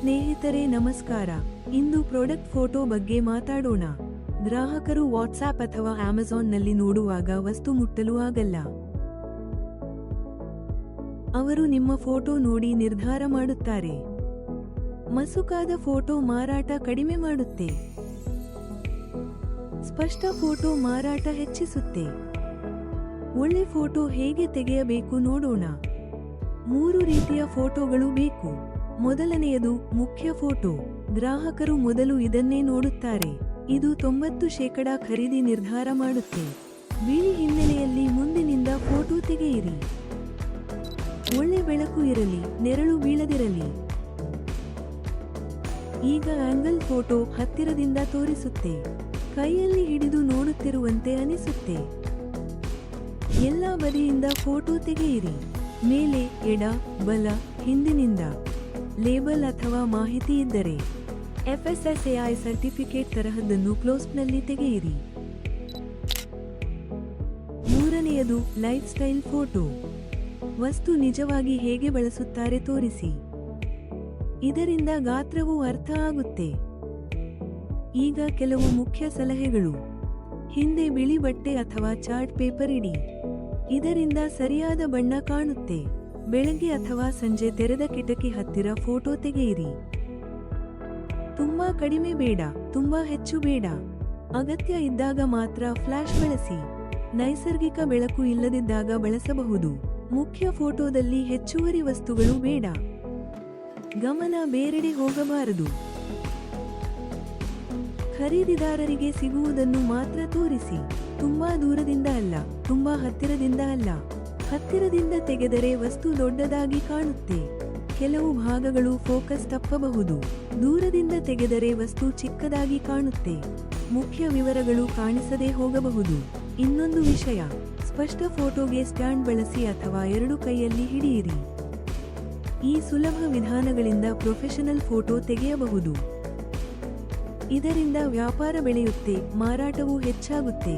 ಸ್ನೇಹಿತರೆ ನಮಸ್ಕಾರ. ಇಂದು product photo ಬಗ್ಗೆ ಮಾತಾಡೋಣ. ಗ್ರಾಹಕರು ವಾಟ್ಸ್ಆಪ್ ಅಥವಾ ಅಮೆಜಾನ್ನಲ್ಲಿ ನೋಡುವಾಗ ವಸ್ತು ಮುಟ್ಟಲು ಆಗಲ್ಲ. ಅವರು ನಿಮ್ಮ ಫೋಟೋ ನೋಡಿ ನಿರ್ಧಾರ ಮಾಡುತ್ತಾರೆ. ಮಸುಕಾದ ಫೋಟೋ ಮಾರಾಟ ಕಡಿಮೆ ಮಾಡುತ್ತೆ. ಸ್ಪಷ್ಟ ಫೋಟೋ ಮಾರಾಟ ಹೆಚ್ಚಿಸುತ್ತೆ. ಒಳ್ಳೆ ಫೋಟೋ ಹೇಗೆ ತೆಗೆಯಬೇಕು ನೋಡೋಣ. 3 ರೀತಿಯ ಫೋಟೋಗಳು ಬೇಕು. ಮೊದಲನೆಯದು ಮುಖ್ಯ ಫೋಟೋ. ಗ್ರಾಹಕರು ಮೊದಲು ಇದನ್ನೇ ನೋಡುತ್ತಾರೆ. ಇದು 90% ಖರೀದಿ ನಿರ್ಧಾರ ಮಾಡುತ್ತೆ. ಬಿಳಿ ಹಿನ್ನೆಲೆಯಲ್ಲಿ ಮುಂದಿನಿಂದ ಫೋಟೋ ತೆಗೆಯಿರಿ. ಒಳ್ಳೆ ಬೆಳಕು ಇರಲಿ, ನೆರಳು ಬೀಳದಿರಲಿ. ಈಗ ಆಂಗಲ್ ಫೋಟೋ ಹತ್ತಿರದಿಂದ ತೋರಿಸುತ್ತೆ. ಕೈಯಲ್ಲಿ ಹಿಡಿದು ನೋಡುತ್ತಿರುವಂತೆ ಅನಿಸುತ್ತೆ. ಎಲ್ಲ ಬದಿಯಿಂದ ಫೋಟೋ ತೆಗೆಯಿರಿ. ಮೇಲೆ, ಎಡ, ಬಲ, ಹಿಂದಿನಿಂದ. ಲೇಬಲ್ ಅಥವಾ ಮಾಹಿತಿ ಇದ್ದರೆ FSSAI ಸರ್ಟಿಫಿಕೇಟ್ ತರಹದ್ದನ್ನು ಕ್ಲೋಸ್ನಲ್ಲಿ ತೆಗೆಯಿರಿ. ಮೂರನೆಯದು ಲೈಫ್ ಸ್ಟೈಲ್ ಫೋಟೋ. ವಸ್ತು ನಿಜವಾಗಿ ಹೇಗೆ ಬಳಸುತ್ತಾರೆ ತೋರಿಸಿ. ಇದರಿಂದ ಗಾತ್ರವು ಅರ್ಥ ಆಗುತ್ತೆ. ಈಗ ಕೆಲವು ಮುಖ್ಯ ಸಲಹೆಗಳು. ಹಿಂದೆ ಬಿಳಿ ಬಟ್ಟೆ ಅಥವಾ ಚಾರ್ಟ್ ಪೇಪರ್ ಇಡಿ. ಇದರಿಂದ ಸರಿಯಾದ ಬಣ್ಣ ಕಾಣುತ್ತೆ. ಬೆಳಗ್ಗೆ ಅಥವಾ ಸಂಜೆ ತೆರೆದ ಕಿಟಕಿ ಹತ್ತಿರ ಫೋಟೋ ತೆಗೆಯಿರಿ. ತುಂಬಾ ಕಡಿಮೆ ಬೇಡ, ತುಂಬಾ ಹೆಚ್ಚು ಬೇಡ. ಅಗತ್ಯ ಇದ್ದಾಗ ಮಾತ್ರ ಫ್ಲಾಶ್ ಬಳಸಿ. ನೈಸರ್ಗಿಕ ಬೆಳಕು ಇಲ್ಲದಿದ್ದಾಗ ಬಳಸಬಹುದು. ಮುಖ್ಯ ಫೋಟೋದಲ್ಲಿ ಹೆಚ್ಚುವರಿ ವಸ್ತುಗಳು ಬೇಡ. ಗಮನ ಬೇರೆಡೆ ಹೋಗಬಾರದು. ಖರೀದಿದಾರರಿಗೆ ಸಿಗುವುದನ್ನು ಮಾತ್ರ ತೋರಿಸಿ. ತುಂಬಾ ದೂರದಿಂದ ಅಲ್ಲ, ತುಂಬಾ ಹತ್ತಿರದಿಂದ ಅಲ್ಲ. ಹತ್ತಿರದಿಂದ ತೆಗೆದರೆ ವಸ್ತು ದೊಡ್ಡದಾಗಿ ಕಾಣುತ್ತೆ. ಕೆಲವು ಭಾಗಗಳು ಫೋಕಸ್ ತಪ್ಪಬಹುದು. ದೂರದಿಂದ ತೆಗೆದರೆ ವಸ್ತು ಚಿಕ್ಕದಾಗಿ ಕಾಣುತ್ತೆ. ಮುಖ್ಯ ವಿವರಗಳು ಕಾಣಿಸದೇ ಹೋಗಬಹುದು. ಇನ್ನೊಂದು ವಿಷಯ, ಸ್ಪಷ್ಟ ಫೋಟೋಗೆ ಸ್ಟ್ಯಾಂಡ್ ಬಳಸಿ ಅಥವಾ 2 ಕೈಯಲ್ಲಿ ಹಿಡಿಯಿರಿ. ಈ ಸುಲಭ ವಿಧಾನಗಳಿಂದ ಪ್ರೊಫೆಷನಲ್ ಫೋಟೋ ತೆಗೆಯಬಹುದು. ಇದರಿಂದ ವ್ಯಾಪಾರ ಬೆಳೆಯುತ್ತೆ, ಮಾರಾಟವೂ ಹೆಚ್ಚಾಗುತ್ತೆ.